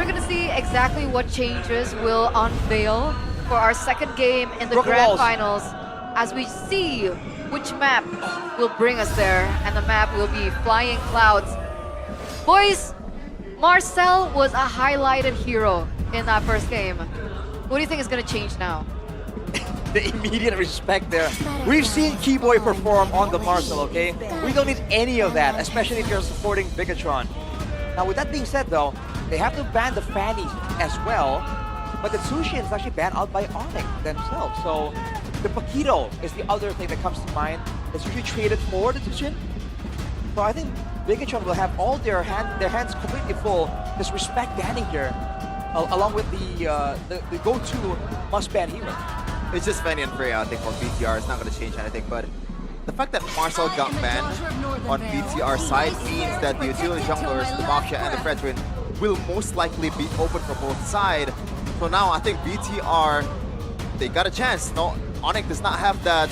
going to see exactly what changes will unveil for our second game in the Broken grand walls. finals as we see which map will bring us there, and the map will be Flying Clouds. Boys, Marcel was a highlighted hero in that first game. What do you think is going to change now? The immediate respect there. We've seen Keyboy perform on the Marcel, okay? We don't need any of that, especially if you're supporting Bigatron. Now, with that being said, though, they have to ban the Fanny as well, but the Tsushin is actually banned out by Onic themselves. So the Paquito is the other thing that comes to mind. It's usually traded for the Tsushin. So I think Bigatron will have all their hands completely full. Just respect banning here, along with the go-to must-ban hero. It's just Fanny and Freya, I think, for BTR. It's not going to change anything, but the fact that Marcel got banned on BTR side means that the utility junglers, the Baksha and the Fredrin, will most likely be open for both sides. So now I think BTR, they got a chance. No, Onic does not have that,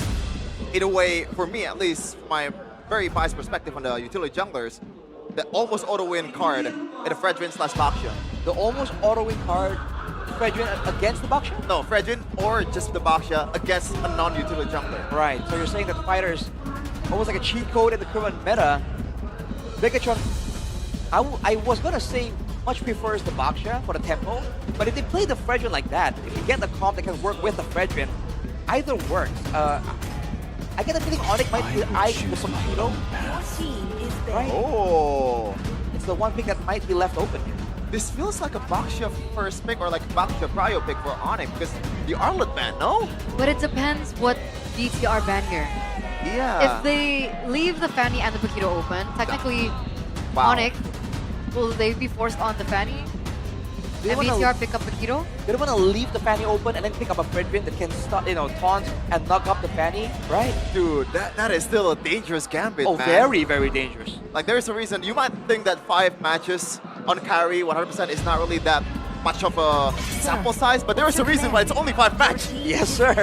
in a way, for me at least, my very biased perspective on the utility junglers, the almost auto-win card in the Fredrin / Baksha. The almost auto-win card, Fredrin against the Baksha? No, Fredrin or just the Baksha against a non-utility jungler. Right, so you're saying that fighters, almost like a cheat code in the current meta, Bigatron, I was gonna say much prefers the Baksha for the tempo, but if they play the Fredrin like that, if you get the comp that can work with the Fredrin, either works. I get the feeling Onic might be eyeing the Paquito, right? Oh, It's the one pick that might be left open here. this feels like a Baksha first pick or like a Baksha prio pick for Onic because the Arlet ban, no? But it depends what BTR ban here. Yeah. If they leave the Fanny and the Paquito open, technically Wow. Onic, will they be forced on the Fanny? They And wanna- BTR pick up Paquito? They don't want to leave the Fanny open and then pick up a Fredrin that can start, taunt and knock up the Fanny, right? Dude, that is still a dangerous gambit, Oh, man. very, very dangerous. Like, there's a reason. You might think that 5 matches on carry 100% is not really that much of a sample size, but there is a reason why it's only 5 matches. Yes, sir.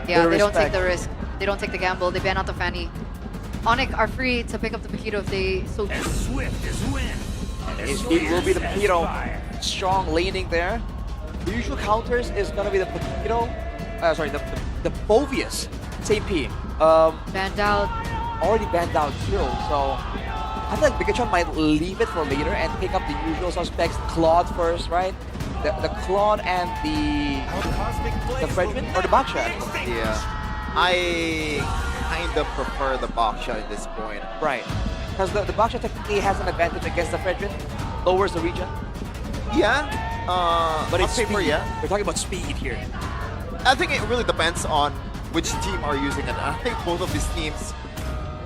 Yeah, The they don't take respect. the risk. They don't take the gamble. They ban out the Fanny. Onic are free to pick up the Paquito if they so choose. As swift as wind. It will be the Paquito. Strong laning there. The usual counters is gonna be the Paquito. Sorry, the Bovius. Same P. Banned out. Already banned out too. So I feel like Bigatron might leave it for later and pick up the usual suspects. Claude first, right? The Claude and the Fredrin or the Baksha. Yeah. I kind of prefer the Baksha at this point. Right. Because the Baksha technically has an advantage against the Fredrin. Lowers the region. Yeah. But on it's paper, speed. yeah. We're talking about speed here. I think it really depends on which team are using it. I think both of these teams,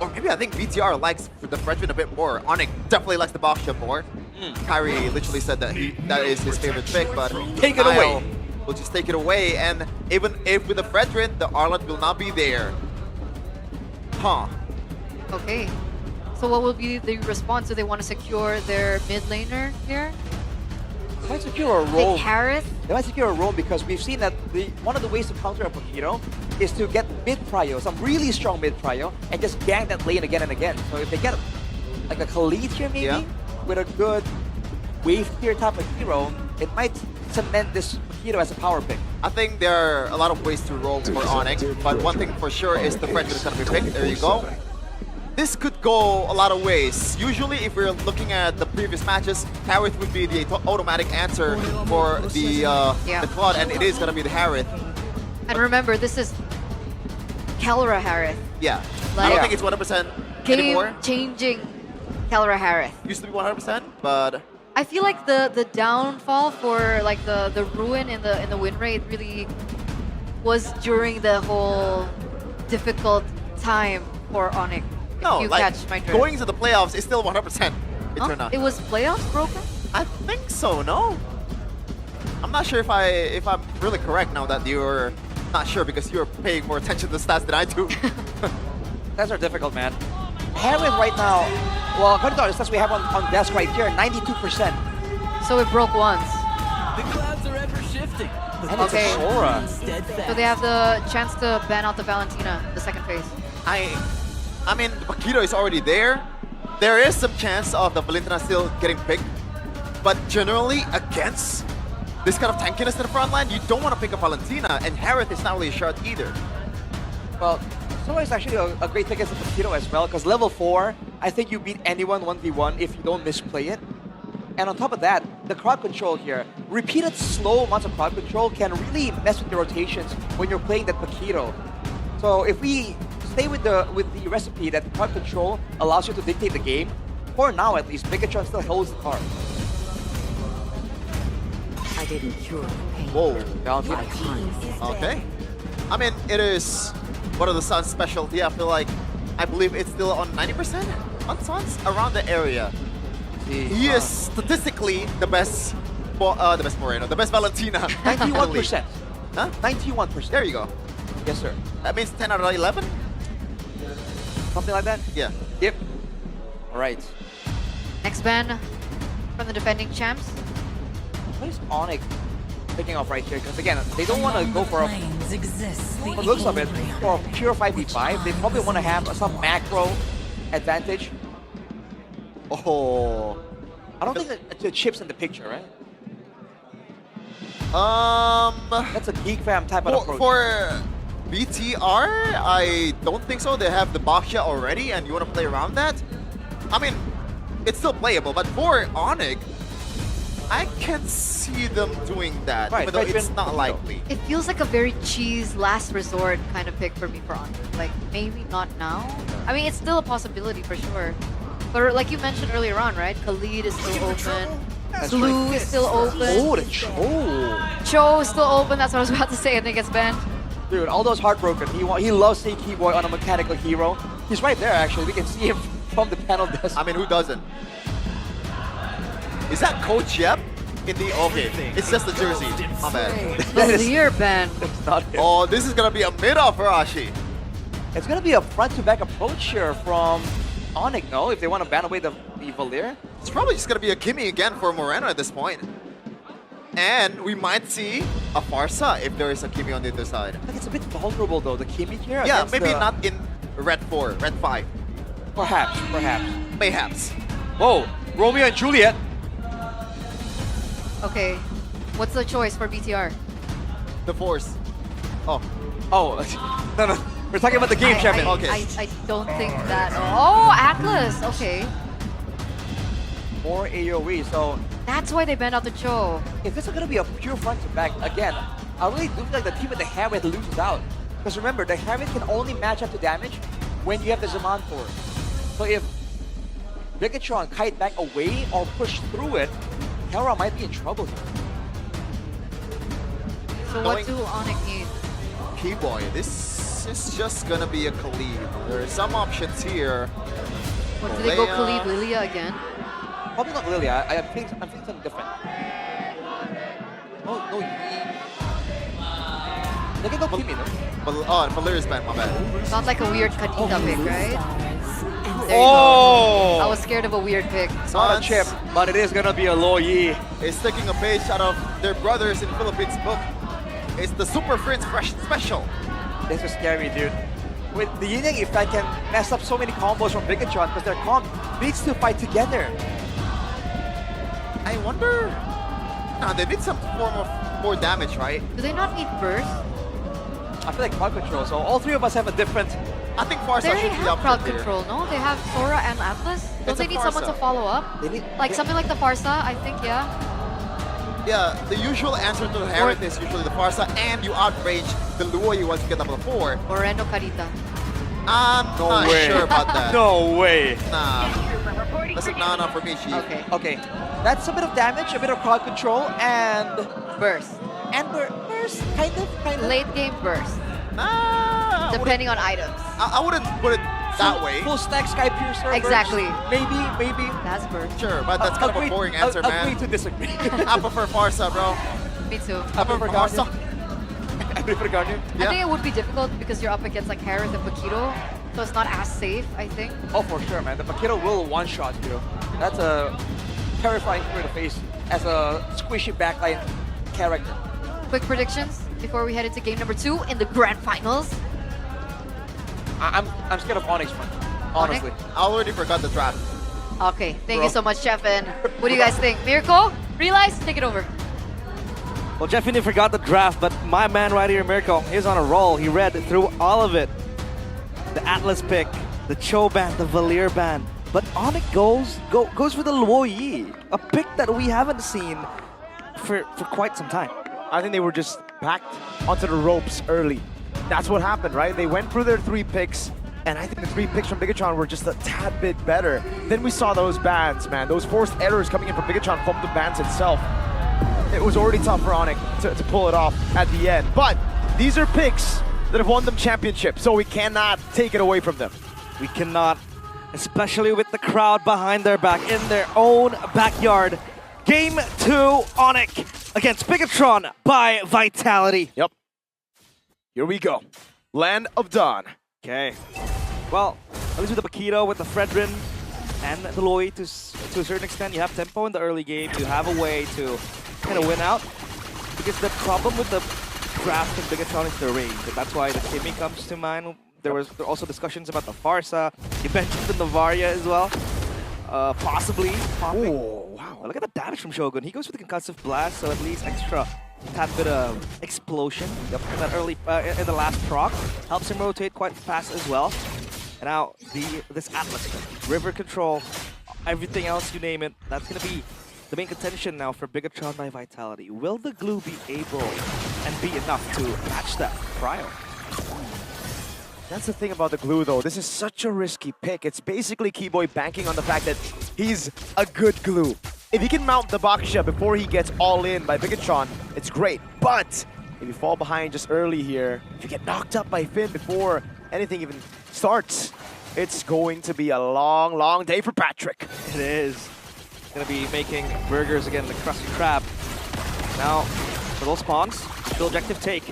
or maybe I think BTR likes the Fredrin a bit more. Onic definitely likes the Baksha more. Kyrie literally said that that is his favorite pick, but Take it away. We'll just take it away, and even if with the Fredrin, the Arlet will not be there. Huh. Okay. So what will be the response? Do they want to secure their mid laner here? They might secure a role. Take Harith? They might secure a role because we've seen that one of the ways to counter a Paquito is to get mid prio, some really strong mid prio, and just gang that lane again and again. So if they get like a Khalid here maybe, Yeah. with a good wave tier type of hero, it might cement this Paquito as a power pick. I think there are a lot of ways to roll for Onic, but one thing for sure is the Fredrin is going to be picked. There you go. This could go a lot of ways. Usually, if we're looking at the previous matches, Harith would be the automatic answer for the Claude, and it is going to be the Harith. And remember, this is Kelra Harith. Yeah. I Like- don't think it's 100% anymore. Game-changing Kelra Harith. Used to be 100%, but I feel like the downfall for like the ruin in the win rate really was during the whole difficult time for Onic. If no, you like catch my drift. going to the playoffs is still 100%. Huh? Eternal. It was playoffs broken? I think so. No, I'm not sure if I'm really correct now that you're not sure because you're paying more attention to the stats than I do. That's are difficult, man. Harith right now, well, according to the stats we have on desk right here, 92%. So it broke once. The clouds are ever shifting. And it's Okay. a Sora. So they have the chance to ban out the Valentina, the second phase. I mean, the Paquito is already there. There is some chance of the Valentina still getting picked, But generally, against this kind of tankiness in the front line, you don't want to pick up Valentina, and Harith is not really a shard either. Well, Sora is actually a great pick as a Potato as well, because level 4, I think you beat anyone 1v1 if you don't misplay it. And on top of that, the crowd control here, repeated slow amounts of crowd control can really mess with the rotations when you're playing that Paquito. So if we stay with the recipe that crowd control allows you to dictate the game, for now at least, Megatron still holds the card. I didn't cure the pain. Whoa. Bounty. My time is Okay. I mean, it is one of the Sun's specialty. I believe it's still on 90% on Suns around the area. He is statistically the best Moreno, the best Valentina. 91%. Huh? 91%. There you go. Yes, sir. That means 10 out of 11? Something like that? Yeah. Yep. All right. Next ban from the defending champs. What is Onic picking off right here? Because again, they don't want to go for a from the looks of it, for a pure 5v5, they probably want to have some macro advantage. Oh. I don't think that the chip's in the picture, right? That's a geek fam type of approach. For BTR, I don't think so. They have the Baksha already, and you want to play around that? I mean, it's still playable, but for Onic, I can see them doing that, Right, even though it's not Potato. likely. It feels like a very cheese last resort kind of pick for me for Onic. Like maybe not now. I mean, it's still a possibility for sure. But like you mentioned earlier on, right? Khalid is still open. That's Blue right. is still open. Oh, the Cho. Cho is still open. That's what I was about to say. I think it's banned. Dude, Aldo's heartbroken. He loves seeing Keyboy on a mechanical hero. He's right there, actually. We can see him from the panel desk. I mean, who doesn't? Is that Coach Yep? In the okay, it's just the jersey. My bad. That is- Clear ban. It's not him. Oh, this is gonna be a mid-off for Ashi. It's going to be a front-to-back approach here from Onic, no? If they want to ban away the Valir. It's probably just gonna be a gimme again for Moreno at this point. And we might see a Farsa if there is a gimme on the other side. Like, it's a bit vulnerable, though, the Kimi here. Yeah, against maybe the- not in Red 4, Red 5. Perhaps, perhaps. Mayhaps. Whoa, Romeo and Juliet. Okay. What's the choice for BTR? The Force. Oh, Oh, no, no. We're talking about the game, champion. Okay. I don't think that. Oh, Atlas. Okay. More AoE, so That's why they banned out the Cho. if this is going to be a pure front-to-back, again, I really do feel like the team with the Harriet loses out. Because remember, the Harriet can only match up to damage when you have the Zaman Force. So if Bigatron kite back away or push through it, Hera might be in trouble here. So what do Onic need? Keyboy, this is just gonna be a Khalid. There are some options here. What, do they go Leia. Khalid Lilia again? Probably not Lilia. I'm thinking something different. Oh, no. They can go Kimi, no? Oh, Valerius band, my bad. Not like a weird Kadita pick, right? and There you go. I Oh! was scared of a weird pick. It's not a chip, but it is gonna be a Lo Yi. Is taking a page out of their brothers in Philippines book. It's the Super Fritz Fresh Special. This is scary, dude. With the Yin Yang effect can mess up so many combos from Bigatron because their comp needs to fight together. I wonder. Nah, they need some form of more damage, right? Do they not need burst? I feel like crowd control, so all three of us have a different. I think Farsa They already should be have up crowd there. control, no? They have Sora and Atlas. Don't It's they a need someone to Farsa. follow up? They need Like something like the Farsa, I think, yeah. Yeah, the usual answer to the Herald is usually the Farsa, and you outrange the Luoyi once you get level 4. Moreno Carita. I'm No not way. sure about that. No way. Nah. That's a nah for me, Chief. Okay. Okay, that's a bit of damage, a bit of crowd control, and Burst. burst, kind of. Late game burst. Nah, I wouldn't- Depending on items. I wouldn't put it that way. Full stack Sky Piercer. Exactly. Burst. Maybe. That's burst. Sure, but that's kind of a Agree- boring answer, agree man. to disagree. I prefer Farsa, bro. Me too. I prefer Farsa. Guardian. I prefer Guardian. I Yeah. think it would be difficult because you're up against like Harith and Paquito, so it's not as safe, I think. Oh, for sure, man. The Paquito will one-shot you. That's a terrifying thing to face as a squishy backline character. Quick predictions before we head into game number 2 in the grand finals. I'm scared of Onyx, man. Honestly. I already forgot the draft. Okay, thank Bro. you so much, Chef. And what do you guys think? Mirko, Realize, take it over. Well, Jeffy forgot the draft, but my man right here, Mirko, is on a roll. He read through all of it. The Atlas pick, the Cho ban, the Valier ban. But Onic goes for the Luo Yi, a pick that we haven't seen for quite some time. I think they were just backed onto the ropes early. That's what happened, right? They went through their 3 picks, and I think the 3 picks from Bigatron were just a tad bit better. Then we saw those bans, man. Those forced errors coming in from Bigatron from the bans itself. It was already tough for Onic to pull it off at the end. But these are picks that have won them championships, so we cannot take it away from them. We cannot, especially with the crowd behind their back in their own backyard. Game 2, Onic against Bigatron by Vitality. Yep. Here we go. Land of Dawn. Okay. Well, at least with the Paquito, with the Fredrin, and the Loi, to a certain extent, you have tempo in the early game. You have a way to kind of win out. Because the problem with the draft in Bigatron is the range. And that's why the Kimi comes to mind. There were also discussions about the Farsa. You mentioned the Navaria as well. Possibly popping. Oh, wow. Look at the damage from Shogun. He goes with the concussive blast, so at least extra tad bit of explosion in that early in the last proc helps him rotate quite fast as well. And now this Atlas pick, river control, everything else you name it, that's gonna be the main contention now for Bigatron by Vitality. Will the glue be able and be enough to match that cryo? That's the thing about the glue, though. This is such a risky pick. It's basically Keyboy banking on the fact that he's a good glue. If he can mount the Baksha before he gets all in by Bigatron, it's great. But if you fall behind just early here, if you get knocked up by Finn before anything even starts, it's going to be a long, long day for Patrick. It is. Gonna be making burgers again, the Krusty Krab. Now, for those spawns, still objective take.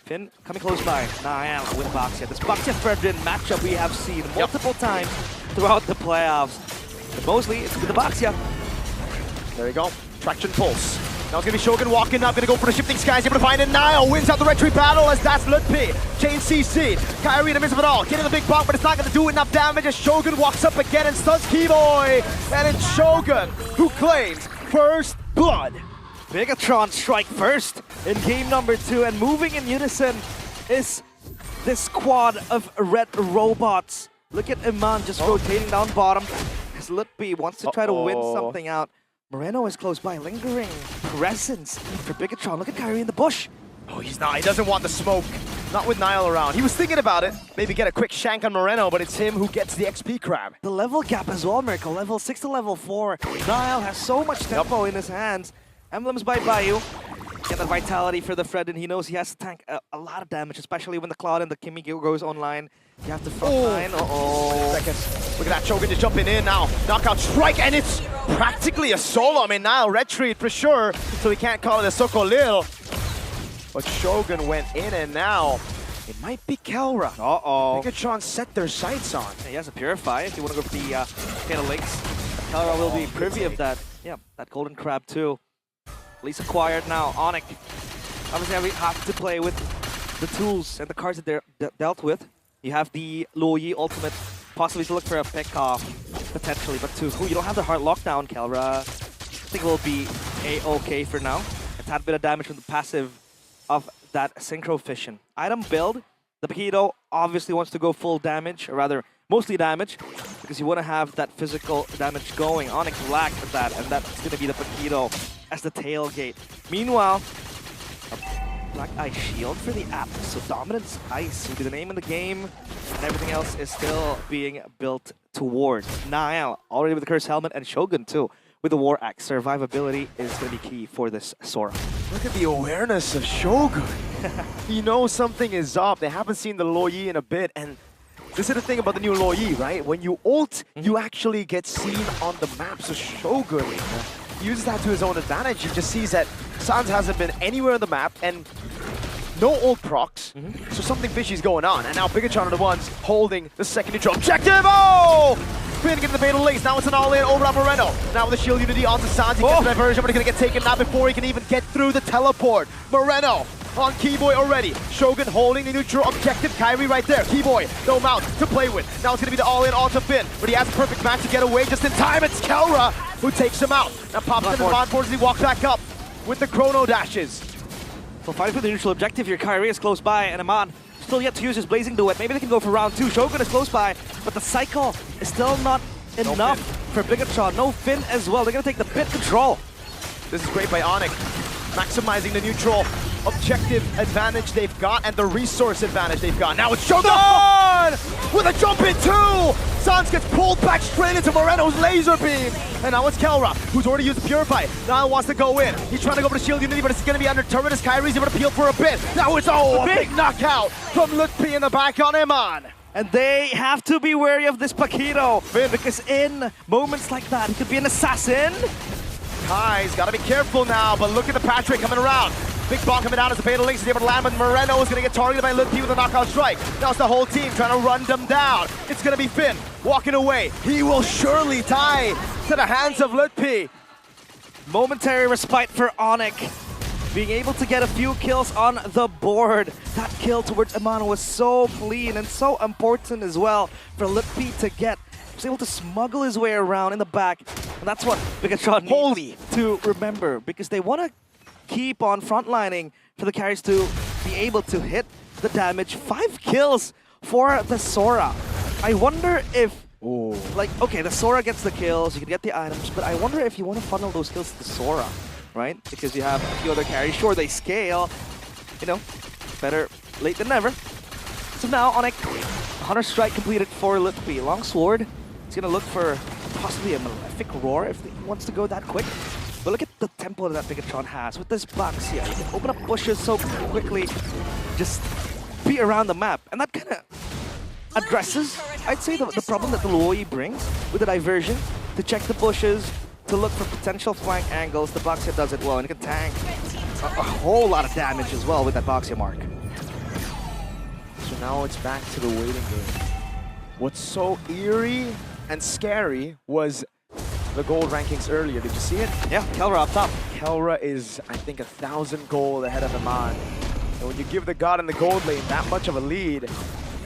Finn coming close by. Niall with Baksha. This Baksha Fredrin matchup we have seen multiple times throughout the playoffs. But mostly it's with the Baksha. There you go. Traction pulse. Now it's going to be Shogun walking up, going to go for the shifting skies, able to find it. Niall wins out the retreat battle as that's Lutpi. Chain CC. Kyrie in the midst of it all. Getting the big bomb, but it's not going to do enough damage as Shogun walks up again and stuns Keyboy. And it's Shogun who claims first blood. Bigatron strike first in game number 2, and moving in unison is this squad of red robots. Look at Iman just rotating down bottom as Lutpi wants to try to win something out. Moreno is close by, lingering presence for Bigatron. Look at Kyrie in the bush. Oh, he's not. He doesn't want the smoke. Not with Niall around. He was thinking about it. Maybe get a quick shank on Moreno, but it's him who gets the XP crab. The level gap as well, Mirko. Level 6 to level 4. Niall has so much tempo in his hands. Emblems by Bayou. Get that vitality for the Fredrin. He knows he has to tank a lot of damage, especially when the Cloud and the Kimi goes online. You have to frontline. Seconds. Look at that Shogun just jumping in now. Knockout strike, and it's practically a solo. I mean, Niall retreat for sure, so we can't call it a Sokolil. But Shogun went in, and now it might be Kelra. Bigatron set their sights on. He has a Purify if you want to go for the Fatal Links. Kelra will be privy of that. Yeah, that Golden Crab too. At least acquired now. Onic. Obviously, we have to play with the tools and the cards that they're dealt with. You have the Luo Yi ultimate, possibly to look for a pick-off, potentially, but to who you don't have the hard lockdown, Kelra. I think will be A-okay for now. A tad bit of damage from the passive of that Synchro Fission. Item build, the Paquito obviously wants to go full damage, or rather, mostly damage, because you want to have that physical damage going. Onic lacked that, and that's going to be the Paquito as the tailgate. Meanwhile, Black Ice Shield for the Atlas. So Dominance Ice will be the name of the game, and everything else is still being built towards. Niall already with the Curse Helmet, and Shogun too with the War Axe. Survivability is going to be key for this Sora. Look at the awareness of Shogun. You know something is up. They haven't seen the Luo Yi in a bit, and this is the thing about the new Luo Yi, right? When you ult, you actually get seen on the map. So Shogun uses that to his own advantage. He just sees that Sans hasn't been anywhere on the map, and no ult procs, so something fishy's going on. And now Bigatron are the ones holding the second neutral objective. Oh! Finn getting the fatal links. Now it's an all-in over on Moreno. Now with the shield unity onto Sans. He gets the diversion, but he's going to get taken out before he can even get through the teleport. Moreno on Keyboy already. Shogun holding the neutral objective. Kyrie right there. Keyboy, no mount to play with. Now it's going to be the all-in onto Finn, but he has a perfect match to get away just in time. It's Kelra who takes him out. Now pops in the board as he walks back up with the chrono dashes. So fighting for the neutral objective here, Kyrie is close by, and Aman still yet to use his Blazing Duet. Maybe they can go for round 2. Shogun is close by, but the cycle is still not enough for Bigatron. No Finn as well. They're going to take the pit control. This is great by Onic, maximizing the neutral objective advantage they've got and the resource advantage they've got. Now it's Shogun with a jump in 2! Sans gets pulled back straight into Moreno's laser beam. And now it's Kelra, who's already used Purify. Now wants to go in. He's trying to go for the shield unity, but it's going to be under turret as Kyrie's able to peel for a bit. Now it's a big knockout from Lutpi in the back on Iman. And they have to be wary of this Paquito, because in moments like that, he could be an assassin. Kai's got to be careful now, but look at the Patrick coming around. Big bomb coming down as the Fatal Links is able to land, but Moreno is going to get targeted by Lutpi with a knockout strike. Now it's the whole team trying to run them down. It's going to be Finn walking away. He will surely die to the hands of Lutpi. Momentary respite for Onic, being able to get a few kills on the board. That kill towards Amano was so clean and so important as well for Lutpi to get. He was able to smuggle his way around in the back, and that's what Bigatron needs to remember, because they want to keep on frontlining for the carries to be able to hit the damage. 5 kills for the Sora. I wonder if, like, okay, the Sora gets the kills, you can get the items, but I wonder if you want to funnel those kills to the Sora, right? Because you have a few other carries. Sure, they scale, you know, better late than never. So now, Onic, Hunter Strike completed for Lutpi. Longsword, he's going to look for possibly a Malefic Roar if he wants to go that quick. But look at the tempo that Bigatron has with this box here. He can open up bushes so quickly, just be around the map. And that kind of addresses, I'd say, the problem that the Luoi brings with the diversion, to check the bushes, to look for potential flank angles. The Boxia does it well, and it can tank a whole lot of damage as well with that Boxia mark. So now it's back to the waiting game. What's so eerie and scary was the gold rankings earlier. Did you see it? Yeah, Kelra up top. Kelra is, I think, 1,000 gold ahead of Iman. And when you give the god in the gold lane that much of a lead,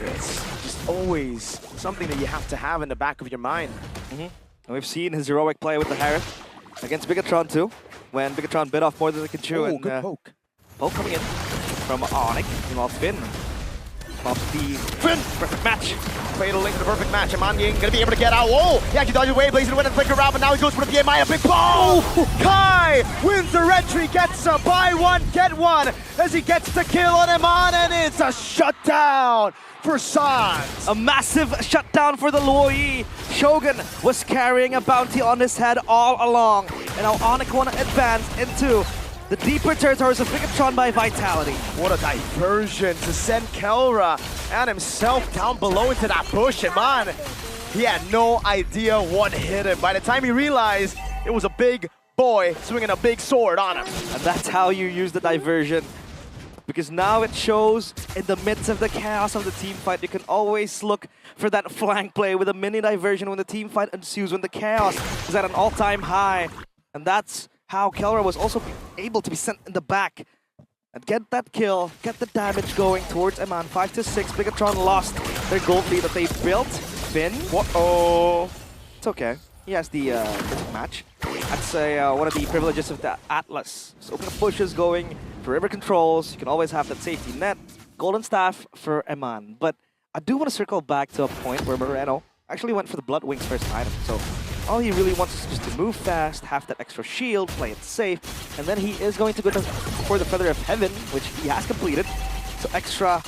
it's just always something that you have to have in the back of your mind. And we've seen his heroic play with the Harith against Bigatron too, when Bigatron bit off more than they could chew. Oh, good poke. Poke coming in from Onic. Meanwhile, Finn pops the perfect match. Fatal Link to the perfect match. Iman gonna be able to get out. Whoa! He actually dodges away, blazing win and flicker around, but now he goes for the PMI. A big ball! Kai wins the red tree, gets a buy one, get one, as he gets the kill on Iman, and it's a shutdown for Sans. A massive shutdown for the Luoi. Shogun was carrying a bounty on his head all along. And now Onic want to advance into the deeper territories of Bigatron by Vitality. What a diversion to send Kelra and himself down below into that bush. And man, he had no idea what hit him. By the time he realized, it was a big boy swinging a big sword on him. And that's how you use the diversion. Because now it shows in the midst of the chaos of the team fight, you can always look for that flank play with a mini diversion when the team fight ensues, when the chaos is at an all-time high. And that's how Kelra was also able to be sent in the back and get that kill, get the damage going towards Eman. 5-6, Bigatron lost their gold lead that they built. Finn, Uh-oh. it's okay. He has the match. That's one of the privileges of the Atlas. So open up pushes going for river controls. You can always have that safety net. Golden staff for Eman. But I do want to circle back to a point where Moreno actually went for the Blood Wings first item. So all he really wants is just to move fast, have that extra shield, play it safe, and then he is going to go for the Feather of Heaven, which he has completed. So extra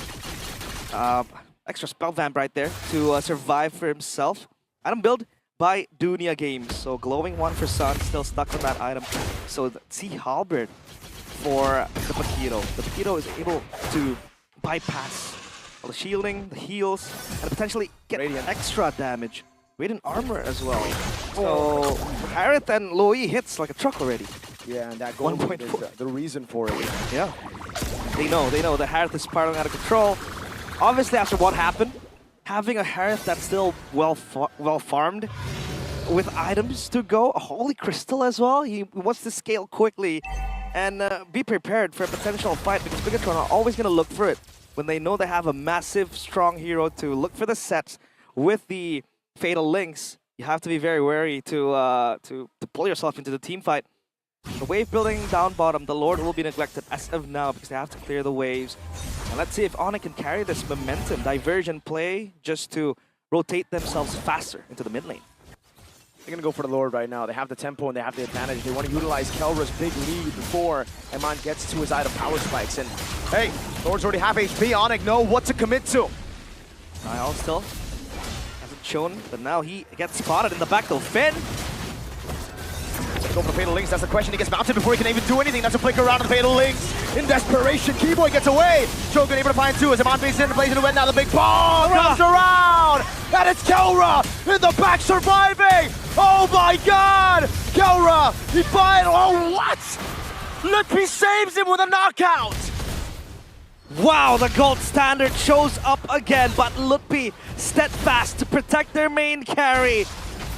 spell vamp right there to survive for himself. Item build by Dunia Games. So glowing one for Sun, still stuck on that item. So the Sea Halberd for the Paquito. The Paquito is able to bypass all the shielding, the heals, and potentially get extra damage. Radiant armor as well. So Harith and Loi hits like a truck already. Yeah, and that gold is the reason for it. Yeah. They know the Harith is spiraling out of control. Obviously, after what happened, having a Harith that's still well farmed with items to go, a Holy Crystal as well. He wants to scale quickly. and be prepared for a potential fight because Bigatron are always going to look for it. When they know they have a massive, strong hero to look for the sets with the Fatal Links, you have to be very wary to pull yourself into the team fight. The wave building down bottom, the Lord will be neglected as of now because they have to clear the waves. And let's see if Onic can carry this momentum, diversion play, just to rotate themselves faster into the mid lane. They're going to go for the Lord right now. They have the tempo and they have the advantage. They want to utilize Kelra's big lead before Eman gets to his item power spikes. And hey, Lord's already half HP. Onic know what to commit to. Niall still hasn't shown, but now he gets spotted in the back though. Finn! Go for the Fatal Links. That's the question. He gets mounted before he can even do anything. That's a flicker around the Fatal Links. In desperation, Keyboy gets away. Shogun able to find two as Eman bases in, plays into it. Now the big bomb comes around. And it's Kelra in the back surviving. Oh my god! Kelra, he finds. Oh, what? Lippy saves him with a knockout. Wow, the gold standard shows up again, but Lutpi steadfast to protect their main carry.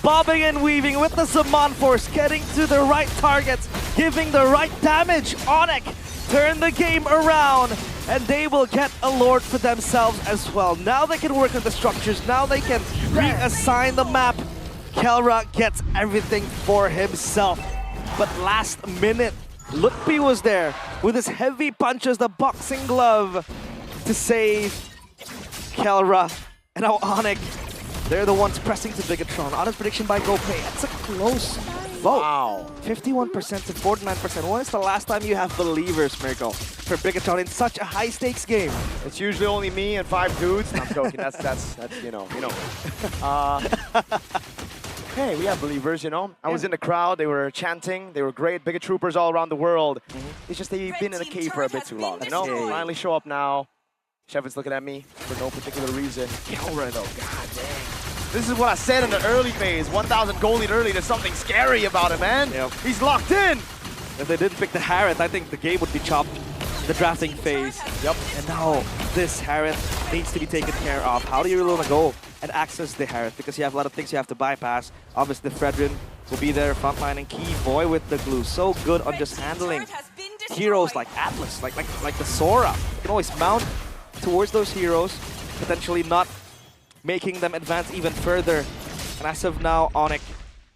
Bobbing and weaving with the Zaman Force, getting to the right targets, giving the right damage. Onic turn the game around, and they will get a Lord for themselves as well. Now they can work on the structures, now they can reassign the map. Kelra gets everything for himself. But last minute, Lutpi was there with his heavy punches, the boxing glove, to save Kelra. And now Onic, they're the ones pressing to Bigatron. Honest prediction by GoPay. It's a close vote. Wow. 51% to 49%. When is the last time you have believers, Mirko, for Bigatron in such a high-stakes game? It's usually only me and 5 dudes. No, I'm joking. That's you know. Hey, we have believers, you know. I was in the crowd. They were chanting. They were great. Bigot troopers all around the world. It's just they've been in a cave for a bit too long. You know, finally show up now. Shevin's looking at me for no particular reason. Kelra though, god dang. This is what I said in the early phase. 1,000 goal lead early. There's something scary about him, man. Yep. He's locked in. If they didn't pick the Harith, I think the game would be chopped in the drafting phase. Yep. And now this Harith needs to be taken care of. How do you really want to go and access the Harith? Because you have a lot of things you have to bypass. Obviously, Fredrin will be there, frontlining Key Boy with the glue. So good on just handling heroes like Atlas, like the Sora. You can always mount towards those heroes, potentially not making them advance even further. And as of now, Onic,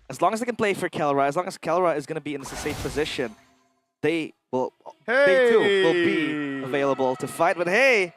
as long as they can play for Kelra, as long as Kelra is going to be in a safe position, they too will be available to fight. But hey,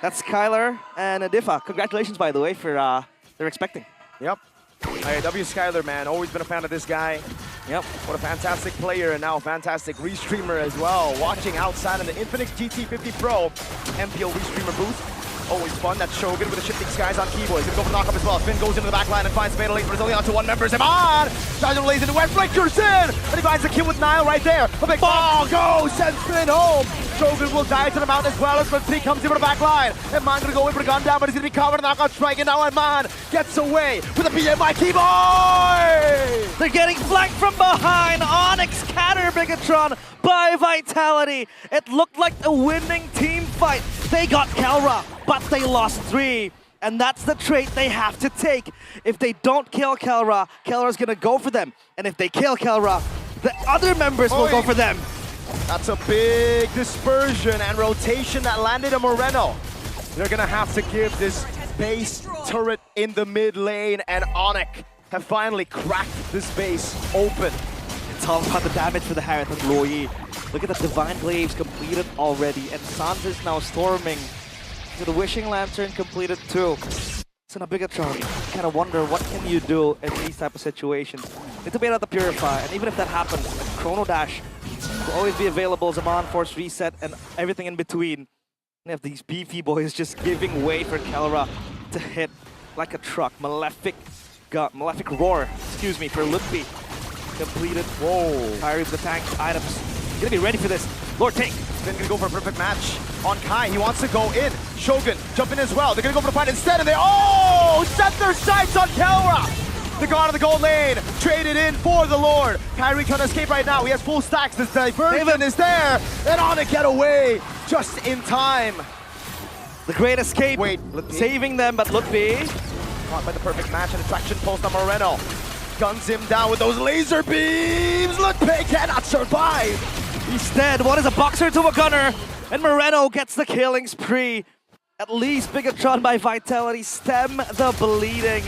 that's Skylar and Adifa. Congratulations, by the way, for they're expecting. Yep. W Skylar, man, always been a fan of this guy. Yep. What a fantastic player and now a fantastic restreamer as well. Watching outside in the Infinix GT50 Pro MPL restreamer booth. Always fun. That's Shogun with the shifting skies on Keyboy. He's gonna go for the knock-up as well. Finn goes into the back line and finds Fatal Link, but it's only on to one member. Eman! Shadow lays into West, flickers in! And he finds the kill with Niall right there. A big ball goes, sends Finn home. Shogun will die to the mountain as well as Finn comes in for the back line. Eman gonna go in for the gun down, but he's gonna be covered in the knockout strike, and now Eman gets away with a BM by Keyboy! They're getting flanked from behind. Onyx counter Bigatron by Vitality. It looked like a winning team fight. They got Kelra, but they lost 3. And that's the trait they have to take. If they don't kill Kelra, Kelra's gonna go for them. And if they kill Kelra, the other members will go for them. That's a big dispersion and rotation that landed on Moreno. They're gonna have to give this base turret in the mid lane, and Onic have finally cracked this base open. It's all about the damage for the Harith and Loyi. Look at the Divine Glaives completed already, and Sans is now storming. So the Wishing Lantern completed too. It's in a Bigatron. You kind of wonder what can you do in these type of situations. Need to bait out the Purify, and even if that happens, like Chrono Dash will always be available, Zaman Force Reset, and everything in between. You have these beefy boys just giving way for Kelra to hit like a truck. Malefic Roar, excuse me, for Lutpi. Completed. Whoa. Kyrie with the tank items. Gonna be ready for this. Lord take. Then gonna go for a perfect match on Kai. He wants to go in. Shogun jump in as well. They're gonna go for the fight instead, and they set their sights on Kelra. The god of the gold lane traded in for the Lord. Kyrie can't escape right now. He has full stacks. This diversion is there, and Onic get away just in time. The great escape. Wait, saving them, but Lutpi caught by the perfect match and attraction post on Moreno. Guns him down with those laser beams. Lutpi cannot survive. He's dead. What is a boxer to a gunner? And Moreno gets the killing spree. At least Bigatron by Vitality stem the bleeding.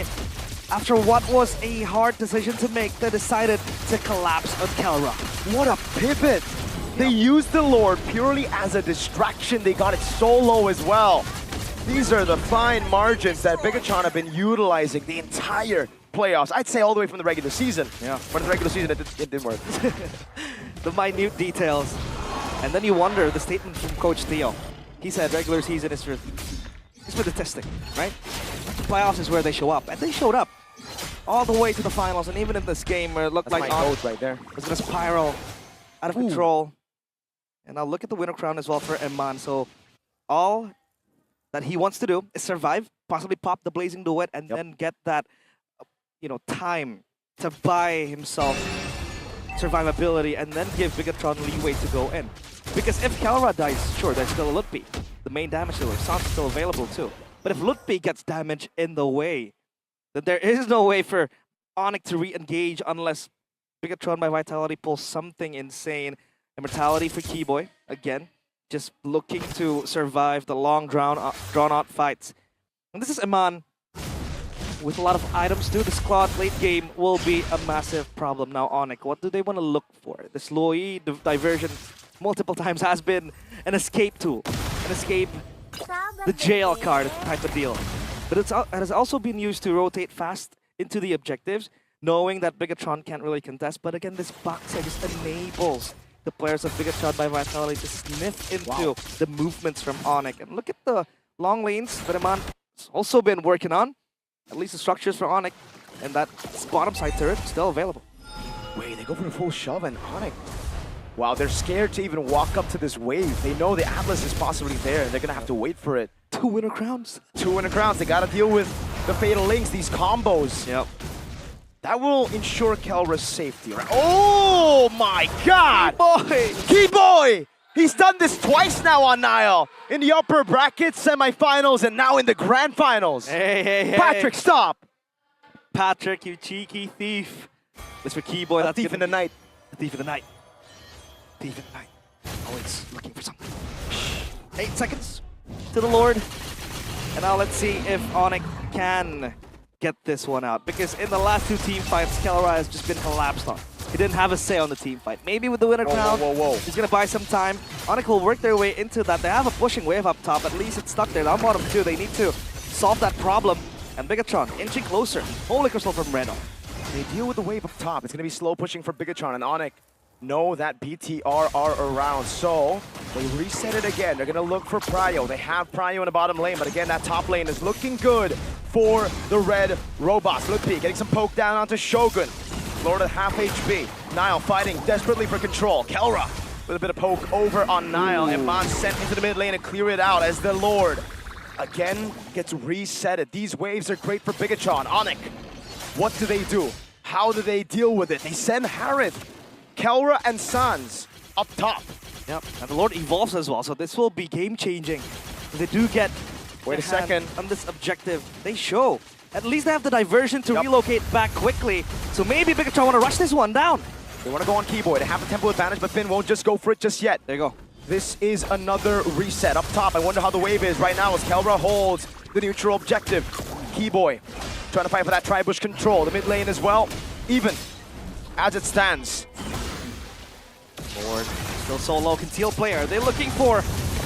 After what was a hard decision to make, they decided to collapse on Kelra. What a pivot! They used the Lord purely as a distraction. They got it so low as well. These are the fine margins that Bigatron have been utilizing the entire playoffs. I'd say all the way from the regular season. Yeah. But in the regular season, it didn't work. The minute details. And then you wonder, the statement from Coach Theo. He said regular season is for the testing, right? The playoffs is where they show up. And they showed up all the way to the finals. And even in this game where it looked That's like my Onic goat right there. was going to spiral out of control. And now look at the winner crown as well for Eman. So all that he wants to do is survive, possibly pop the Blazing Duet, and then get that, time to buy himself survivability and then give Bigatron leeway to go in. Because if Kelra dies, sure, there's still a Lutpi. The main damage dealer, Sans is still available too. But if Lutpi gets damage in the way, then there is no way for Onic to re-engage unless Bigatron by Vitality pulls something insane. Immortality for Keyboy, again, just looking to survive the long drawn-out fights. And this is Eman with a lot of items too. The squad late game will be a massive problem. Now Onic, what do they want to look for? This Loi diversion multiple times has been an escape tool, an escape, the jail card type of deal. But it has also been used to rotate fast into the objectives, knowing that Bigatron can't really contest. But again, this box just enables the players of Bigatron by Vitality to sniff into the movements from Onic. And look at the long lanes that Eman has also been working on. At least the structures for Onic, and that bottom side turret still available. Wait, they go for a full shove and Onic. Wow, they're scared to even walk up to this wave. They know the Atlas is possibly there, and they're gonna have to wait for it. 2 winner crowns. 2 winner crowns. They gotta deal with the Fatal Links, these combos. Yep. That will ensure Kelra's safety, right? Oh my god! Keyboy! He's done this twice now on Nile. In the upper bracket semifinals and now in the grand finals. Hey. Patrick, stop! Patrick, you cheeky thief. This for Keyboy. A thief in the night. The thief of the night. Thief in the night. Always looking for something. 8 seconds to the Lord. And now let's see if Onic can get this one out. Because in the last 2 team fights, Kelra has just been collapsed on. He didn't have a say on the team fight. Maybe with the winner crown, he's going to buy some time. Onic will work their way into that. They have a pushing wave up top. At least it's stuck there. Down bottom too. They need to solve that problem. And Bigatron inching closer. Holy crystal from Reno. They deal with the wave up top. It's going to be slow pushing for Bigatron, and Onic know that BTR are around. So they reset it again. They're going to look for Pryo. They have Pryo in the bottom lane, but again, that top lane is looking good for the red robots. Lutpi getting some poke down onto Shogun. Lord at half HP. Nile fighting desperately for control. Kelra with a bit of poke over on Nile. And Eman sent into the mid lane and clear it out as the Lord again gets resetted. These waves are great for Bigatron. Onic, what do they do? How do they deal with it? They send Harith, Kelra, and Sans up top. Yep, and the Lord evolves as well, so this will be game-changing. If they do get Wait a second. on this objective, they show. At least they have the diversion to relocate back quickly. So maybe Bigatron want to rush this one down. They want to go on Keyboy. They have the tempo advantage, but Finn won't just go for it just yet. There you go. This is another reset up top. I wonder how the wave is right now as Kelra holds the neutral objective. Keyboy trying to fight for that tri-bush control. The mid lane as well, even as it stands. Lord, still solo, conceal player. They're looking for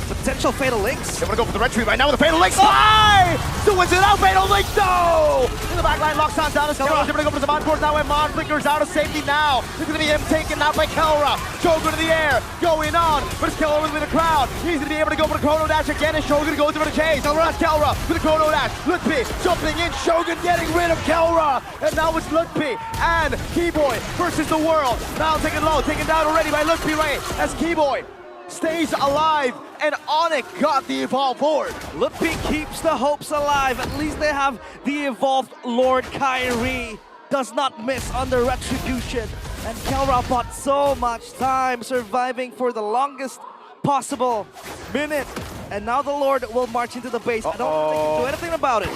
potential Fatal Links. They want to go for the red tree right now with the Fatal Link. Fly! Still wins it out, Fatal Link, no! In the back line, locks on down as Kelra. They're going to go for the board now, and Eman flickers out of safety now. This is going to be him taken out by Kelra. Shogun in the air, going on, but it's Kelra within the crowd. He's going to be able to go for the Chrono Dash again, and Shogun goes over the chase. That's Kelra with the Chrono Dash. Lutpi jumping in, Shogun getting rid of Kelra. And now it's Lutpi and Keyboy versus the world. Now taken low, taken down already by Lutpi Ray as Keyboy stays alive, and Onic got the evolve forward. Lutpi keeps the hopes alive. At least they have the evolved Lord Kyrie. Does not miss on the retribution. And Kelra bought so much time surviving for the longest possible minute. And now the Lord will march into the base. I don't think they can do anything about it.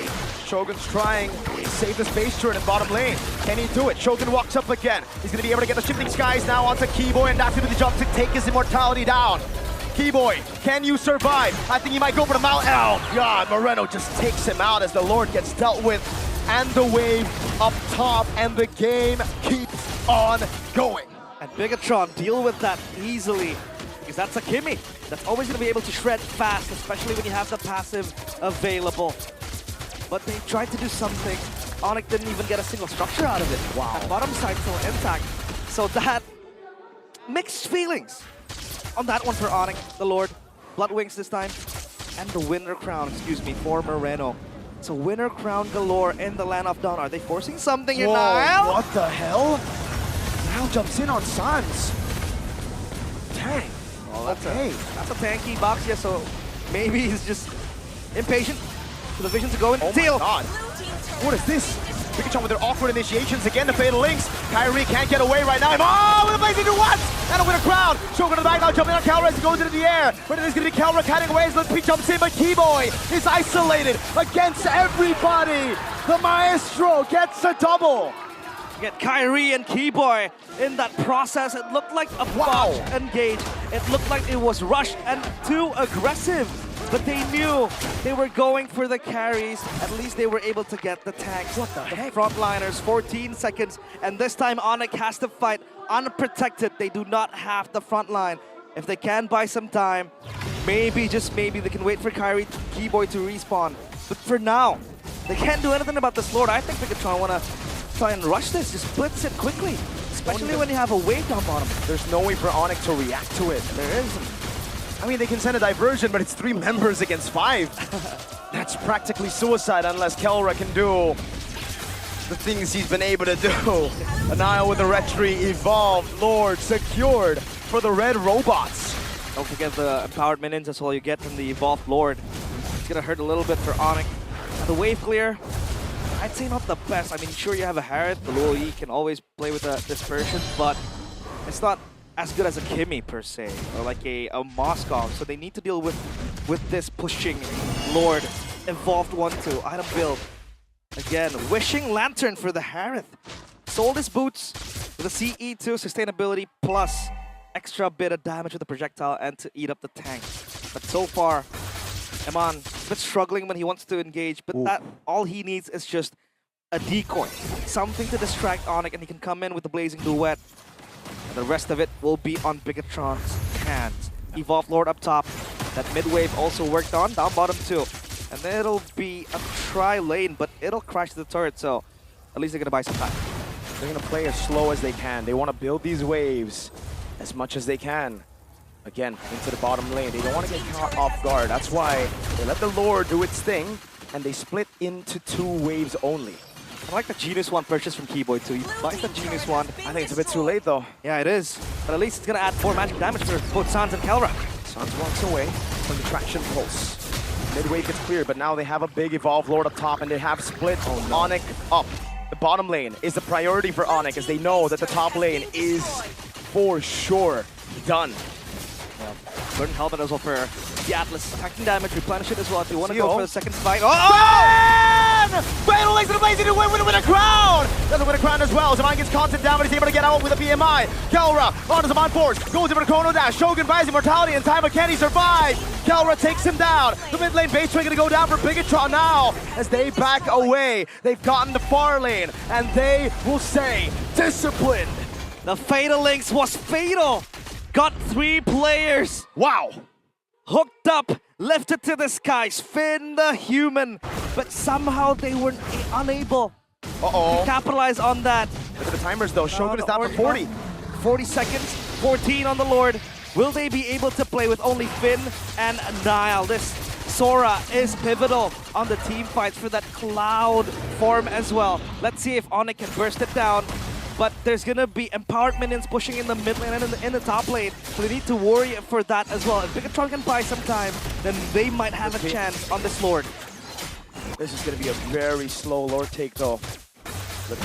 Shogun's trying to save the space turret in bottom lane. Can he do it? Shogun walks up again. He's going to be able to get the shifting skies now onto Keyboy, and that's going to be the jump to take his immortality down. Keyboy, can you survive? I think he might go for the mount. Oh God, Moreno just takes him out as the Lord gets dealt with. And the wave up top, and the game keeps on going. And Bigatron deal with that easily, because that's a Kimmy. That's always going to be able to shred fast, especially when you have the passive available. But they tried to do something. Onic didn't even get a single structure out of it. Wow. That bottom side still intact. So that mixed feelings on that one for Onic, the Lord. Bloodwings this time. And the winner crown, excuse me, for Moreno. So winner crown galore in the Land of Dawn. Are they forcing something here, Whoa, Niall? what the hell? Niall jumps in on Sans. Dang. Oh, that's Okay. that's a tanky box, yeah, so maybe he's just impatient for the vision to go in. Oh Teal. my God. What is this? Pikachu with their awkward initiations again, the Fatal Links. Kyrie can't get away right now. Oh, with a blazing to what? And a winner crown. Shogun to the back now, jumping on Calra as he goes into the air. But it is going to be Calra cutting away as Pete jumps in, but Keyboy is isolated against everybody. The Maestro gets a double. Get Kyrie and Keyboy in that process. It looked like a Wow. botch engage. It looked like it was rushed and too aggressive. But they knew they were going for the carries. At least they were able to get the tanks. What the heck? Frontliners, 14 seconds. And this time Onic has to fight unprotected. They do not have the front line. If they can buy some time, maybe, just maybe, they can wait for Kyrie, Keyboy to respawn. But for now, they can't do anything about this Lord. I think Bigatron want to try and rush this, just blitz it quickly. Especially when you have a wave dump on him. There's no way for Onic to react to it. There isn't. I mean, they can send a diversion, but it's 3 members against 5. That's practically suicide unless Kelra can do the things he's been able to do. Anaya with the retry evolved, Lord secured for the red robots. Don't forget the empowered minions, that's all you get from the evolved Lord. It's gonna hurt a little bit for Onic. And the wave clear, I'd say not the best. I mean, sure, you have a Harith, the Luo Yi can always play with a dispersion, but it's not as good as a Kimmy per se, or like a Moskov. So they need to deal with this pushing Lord. Evolved 1-2, item build. Again, wishing Lantern for the Harith. Sold his boots with a CE2 sustainability plus extra bit of damage with the projectile and to eat up the tank. But so far, Eman a bit struggling when he wants to engage, but that all he needs is just a decoy. Something to distract Onic, and he can come in with the Blazing Duet. And the rest of it will be on Bigatron's hands. Evolved Lord up top. That mid-wave also worked on, down bottom too. And then it'll be a tri-lane, but it'll crash the turret, so at least they're gonna buy some time. They're gonna play as slow as they can. They want to build these waves as much as they can. Again, into the bottom lane. They don't want to get caught off guard. That's why they let the Lord do its thing, and they split into 2 waves only. I like the Genius Wand purchase from Keyboy too. He buys the Genius Wand. I think it's a bit too late though. Yeah, it is. But at least it's gonna add 4 magic damage for both Sans and Kelra. Sans walks away from the traction pulse. Mid-wave gets cleared, but now they have a big Evolved Lord up top, and they have split Onic up. The bottom lane is the priority for Onic, as they know that the top lane is for sure done. Burden Helmet as well for the Atlas. Attacking damage, replenish it as well if you want to Seal. go for the second fight. Oh! Fatal Links to the Blazing to win a crown! Doesn't win a crown as well. Zaman gets constant damage, he's able to get out with a BMI. Kelra onto Zaman Force, goes over to Chrono Dash. Shogun buys immortality in time, but can he survive? Kelra takes him down. The mid lane base trade gonna go down for Bigatron now as they back away. They've gotten the far lane, and they will say, disciplined. The Fatal Links was fatal! Got 3 players! Wow. Hooked up, lifted to the skies, Finn the human, but somehow they were unable to capitalize on that. Look at the timers though. Shogun is down for 40. 40 seconds, 14 on the Lord. Will they be able to play with only Finn and Niall? This Sora is pivotal on the team fights for that Cloud form as well. Let's see if Onic can burst it down. But there's gonna be empowered minions pushing in the mid lane and in the top lane, so they need to worry for that as well. If Bigatron can buy some time, then they might have a chance on this Lord. This is gonna be a very slow Lord take though. Look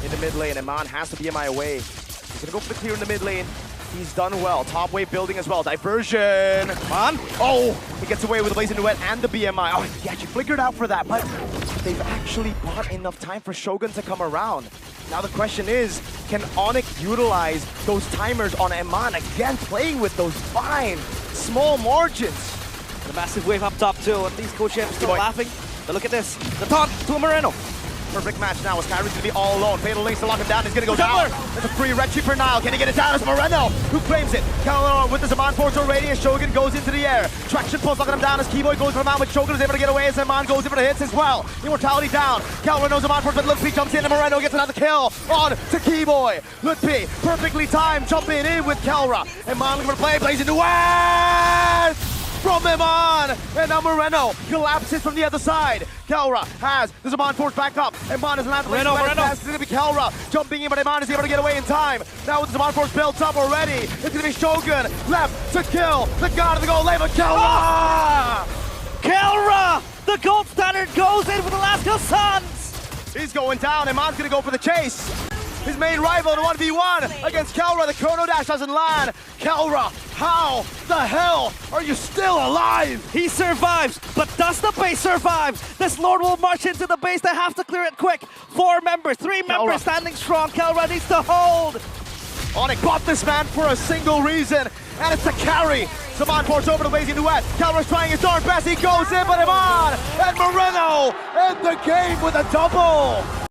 in the mid lane, Eman has to BMI away. He's gonna go for the clear in the mid lane. He's done well. Top wave building as well. Diversion. Come on. Oh, he gets away with the Blazing Duet and the BMI. Oh, he actually flickered out for that, but they've actually bought enough time for Shogun to come around. Now the question is, can Onic utilize those timers on Eman again, playing with those fine, small margins? The massive wave up top too, and these coach still Boy. laughing. But look at this, the taunt to Moreno. Perfect match now as Kyrie's gonna be all alone. Fatal Links to lock him down. He's gonna go down. There's a free red chip for Nile. Can he get it down? It's Moreno who claims it. Calor with the Zaman Force already as Shogun goes into the air. Traction pulls locking him down as Keyboy goes for him out, but Shogun is able to get away as Zaman goes in for the hits as well. Immortality down. Calor knows Zaman Force, but Lutpi jumps in and Moreno gets another kill on to Keyboy. Lutpi perfectly timed jumping in with Kelra. Eman looking for play, plays into West! From Eman, and now Moreno collapses from the other side. Kelra has the Zaman Force back up. Eman is not the Moreno. It's going to be Kelra jumping in, but Eman is able to get away in time. Now with the Zaman Force built up already, it's going to be Shogun left to kill the god of the gold lane, but Kelra! Kelra, the gold standard, goes in for the last Suns. He's going down. Eman's going to go for the chase. His main rival in 1v1 against Kelra. The Chrono Dash doesn't land. Kelra, how the hell are you still alive? He survives, but does the base survive? This Lord will march into the base. They have to clear it quick. 4 members, 3 members standing strong. Kelra needs to hold. Onic bought this man for a single reason, and it's a carry. Zaman Force over to Lazy Duet. Kelra's trying his darn best. He goes in, but Eman and Moreno end the game with a double.